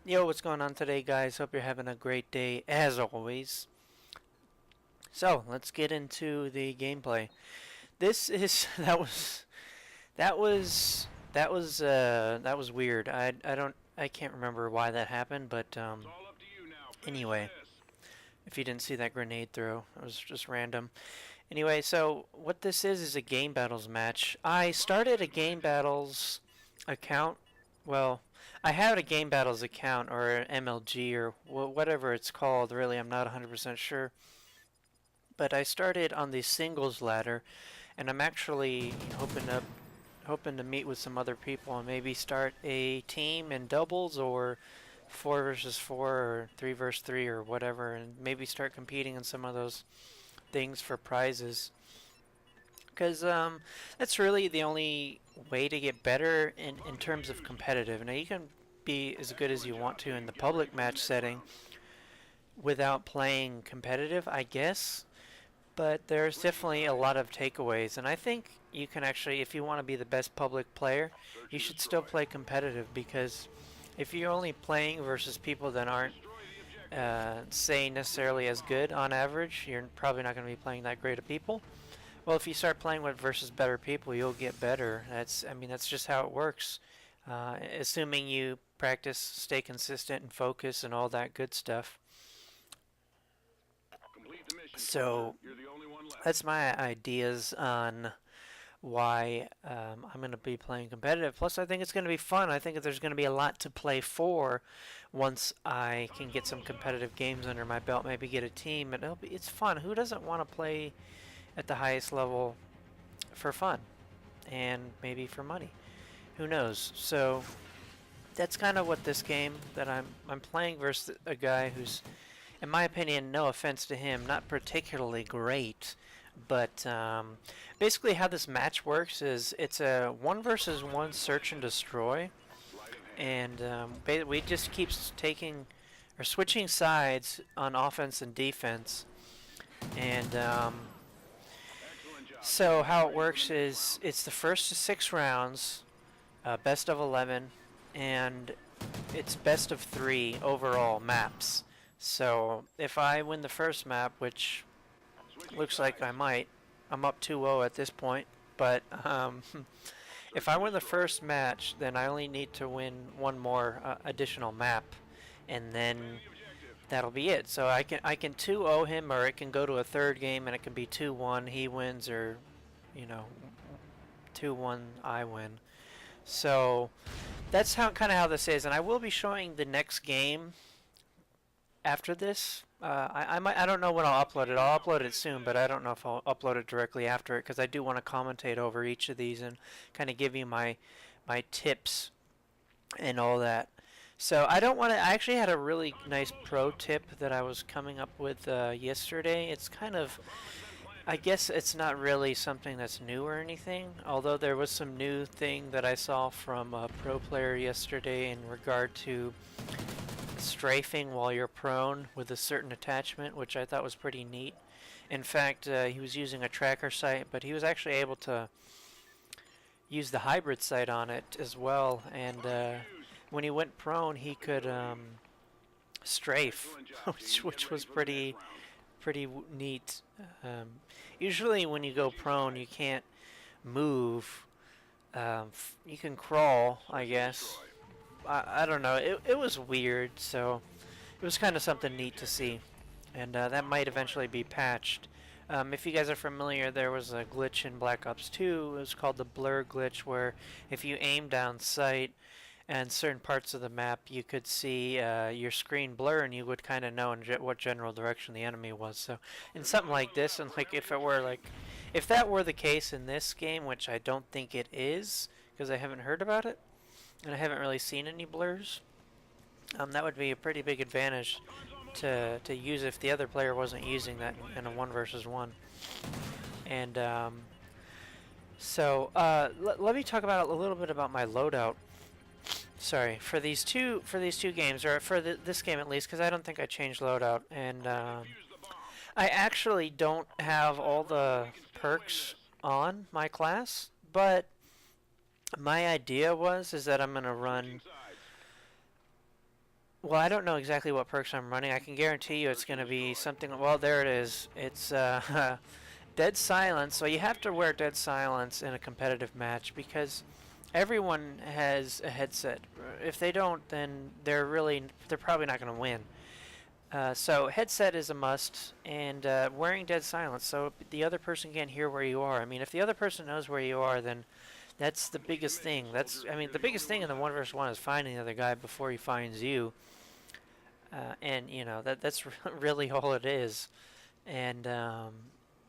Yo, what's going on today, guys? Hope you're having a great day, as always. So, let's get into the gameplay. This is that was weird. I can't remember why that happened, but anyway, if you didn't see that grenade throw, it was just random. Anyway, so what this is a game battles match. I started a game battles account. Well, I had a game battles account or an MLG or whatever it's called. Really, I'm not 100% sure. But I started on the singles ladder, and I'm actually hoping to meet with some other people and maybe start a team in doubles or 4 versus 4 or 3 versus 3 or whatever, and maybe start competing in some of those things for prizes. Because that's really the only way to get better in terms of competitive. Now, you can be as good as you want to in the public match setting without playing competitive, I guess. But there's definitely a lot of takeaways, and I think you can actually, if you want to be the best public player, you should still play competitive because if you're only playing versus people that aren't, say, necessarily as good on average, you're probably not going to be playing that great of people. Well, if you start playing with versus better people, you'll get better. That's just how it works. Assuming you practice, stay consistent, and focus, and all that good stuff. So that's my ideas on why I'm going to be playing competitive. Plus, I think it's going to be fun. I think that there's going to be a lot to play for once I can get some competitive games under my belt. Maybe get a team, and it's fun. Who doesn't want to play at the highest level for fun and maybe for money? Who knows? So that's kind of what this game that I'm playing versus a guy who's, in my opinion, no offense to him, not particularly great. But basically, how this match works is it's a 1 versus 1 search and destroy, and we just keep taking or switching sides on offense and defense. And so how it works is it's the first to 6 rounds, best of 11, and it's best of 3 overall maps. So if I win the first map, which looks like I might, I'm up 2-0 at this point, but if I win the first match, then I only need to win one more additional map, and then that'll be it. So I can 2-0 him, or it can go to a third game and it can be 2-1 he wins, or 2-1 I win. So that's how this is, and I will be showing the next game after this. I don't know when I'll upload it. I'll upload it soon, but I don't know if I'll upload it directly after it because I do want to commentate over each of these and kind of give you my tips and all that. So I don't want to. I actually had a really nice pro tip that I was coming up with yesterday. It's kind of, I guess it's not really something that's new or anything, although there was some new thing that I saw from a pro player yesterday in regard to strafing while you're prone with a certain attachment, which I thought was pretty neat. In fact, he was using a tracker sight, but he was actually able to use the hybrid sight on it as well, and when he went prone, he could strafe, which was pretty neat. Usually, when you go prone, you can't move. You can crawl, I guess. I don't know. It was weird, so it was kind of something neat to see, and that might eventually be patched. If you guys are familiar, there was a glitch in Black Ops 2. It was called the blur glitch, where if you aim down sight and certain parts of the map, you could see your screen blur, and you would kind of know in what general direction the enemy was. So, in something like this, and like if that were the case in this game, which I don't think it is, because I haven't heard about it, and I haven't really seen any blurs, that would be a pretty big advantage to use if the other player wasn't using that in a 1 versus 1. And let me talk about a little bit about my loadout. Sorry, for these two games, or for this game at least, because I don't think I changed loadout, and I actually don't have all the perks on my class, but my idea is that I'm gonna run Well, I don't know exactly what perks I'm running. I can guarantee you it's going to be something. Well, there it is. It's Dead Silence. So you have to wear Dead Silence in a competitive match because everyone has a headset. If they don't, then they're probably not going to win. So headset is a must, and wearing Dead Silence so the other person can't hear where you are. I mean, if the other person knows where you are, then that's the biggest thing. I mean, the biggest thing in the 1 vs. 1 is finding the other guy before he finds you. And you know that's really all it is. And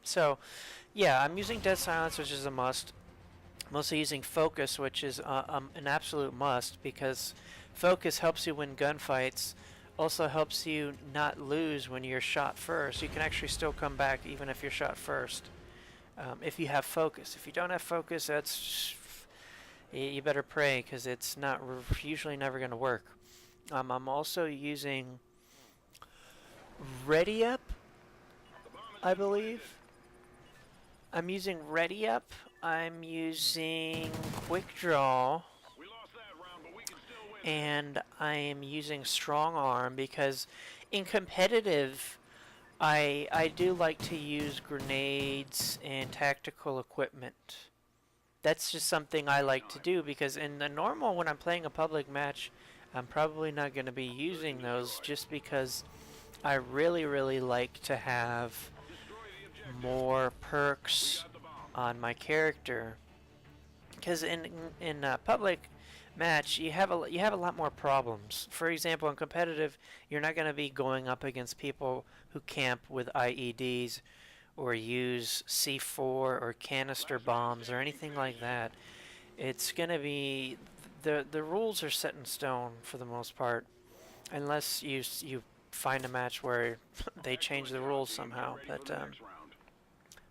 so, yeah, I'm using Dead Silence, which is a must. I'm also using Focus, which is an absolute must because Focus helps you win gunfights. Also helps you not lose when you're shot first. You can actually still come back even if you're shot first. If you have Focus. If you don't have Focus, you better pray because it's not usually never going to work. I'm also using Ready Up, I believe. I'm using Ready Up. I'm using Quick Draw. And I am using Strong Arm because in competitive, I do like to use grenades and tactical equipment. That's just something I like to do because in the normal, when I'm playing a public match, I'm probably not going to be using those just because I really like to have more perks on my character. Because in public match, you have a lot more problems. For example, in competitive, you're not going to be going up against people who camp with IEDs or use C4 or canister bombs or anything like that. It's going to be the rules are set in stone for the most part, unless you find a match where they change the rules somehow. But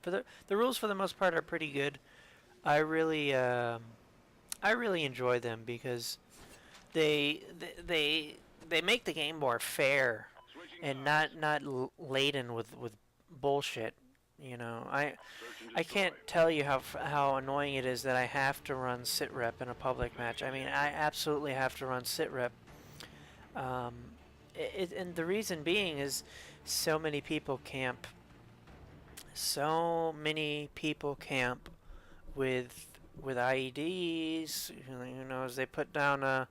for the rules for the most part are pretty good. I really enjoy them because they they they make the game more fair and not laden with bullshit. You know, I can't tell you how annoying it is that I have to run sit rep in a public match. I mean, I absolutely have to run sit rep. Um, and the reason being is so many people camp. So many people camp with IEDs. Who knows? They put down a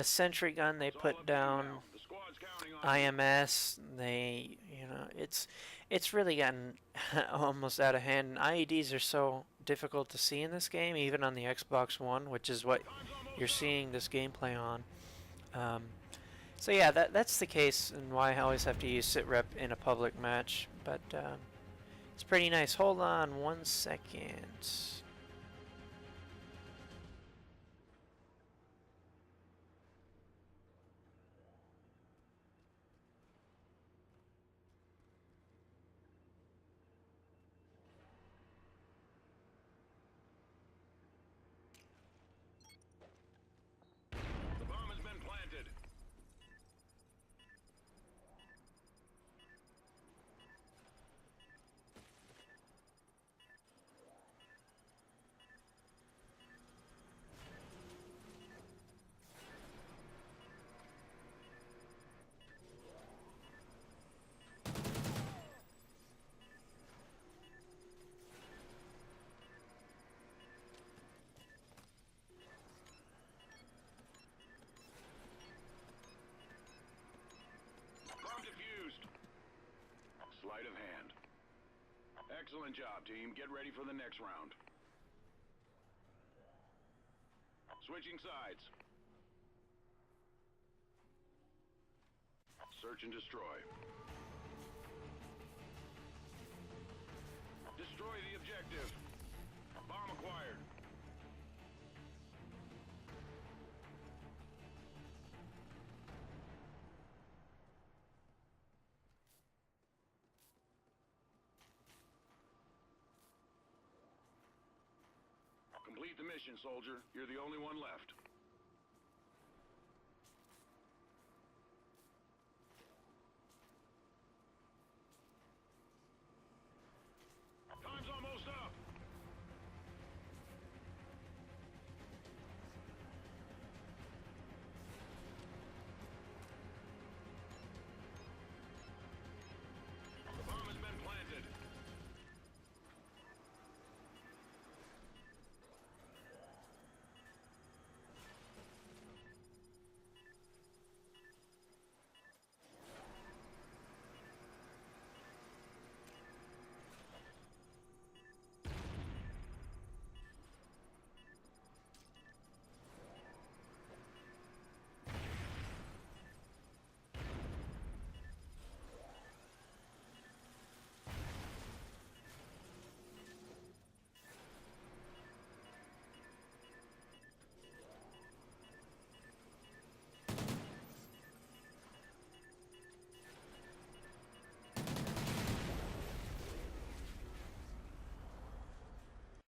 sentry gun. They put down IMS. It's really gotten almost out of hand. IEDs are so difficult to see in this game, even on the Xbox One, which is what you're seeing this gameplay on. Um, so yeah, that's the case, and why I always have to use sit rep in a public match. But it's pretty nice. Hold on 1 second. Sleight of hand. Excellent job, team. Get ready for the next round. Switching sides. Search and destroy. Destroy the objective. Bomb acquired. Complete the mission, soldier. You're the only one left.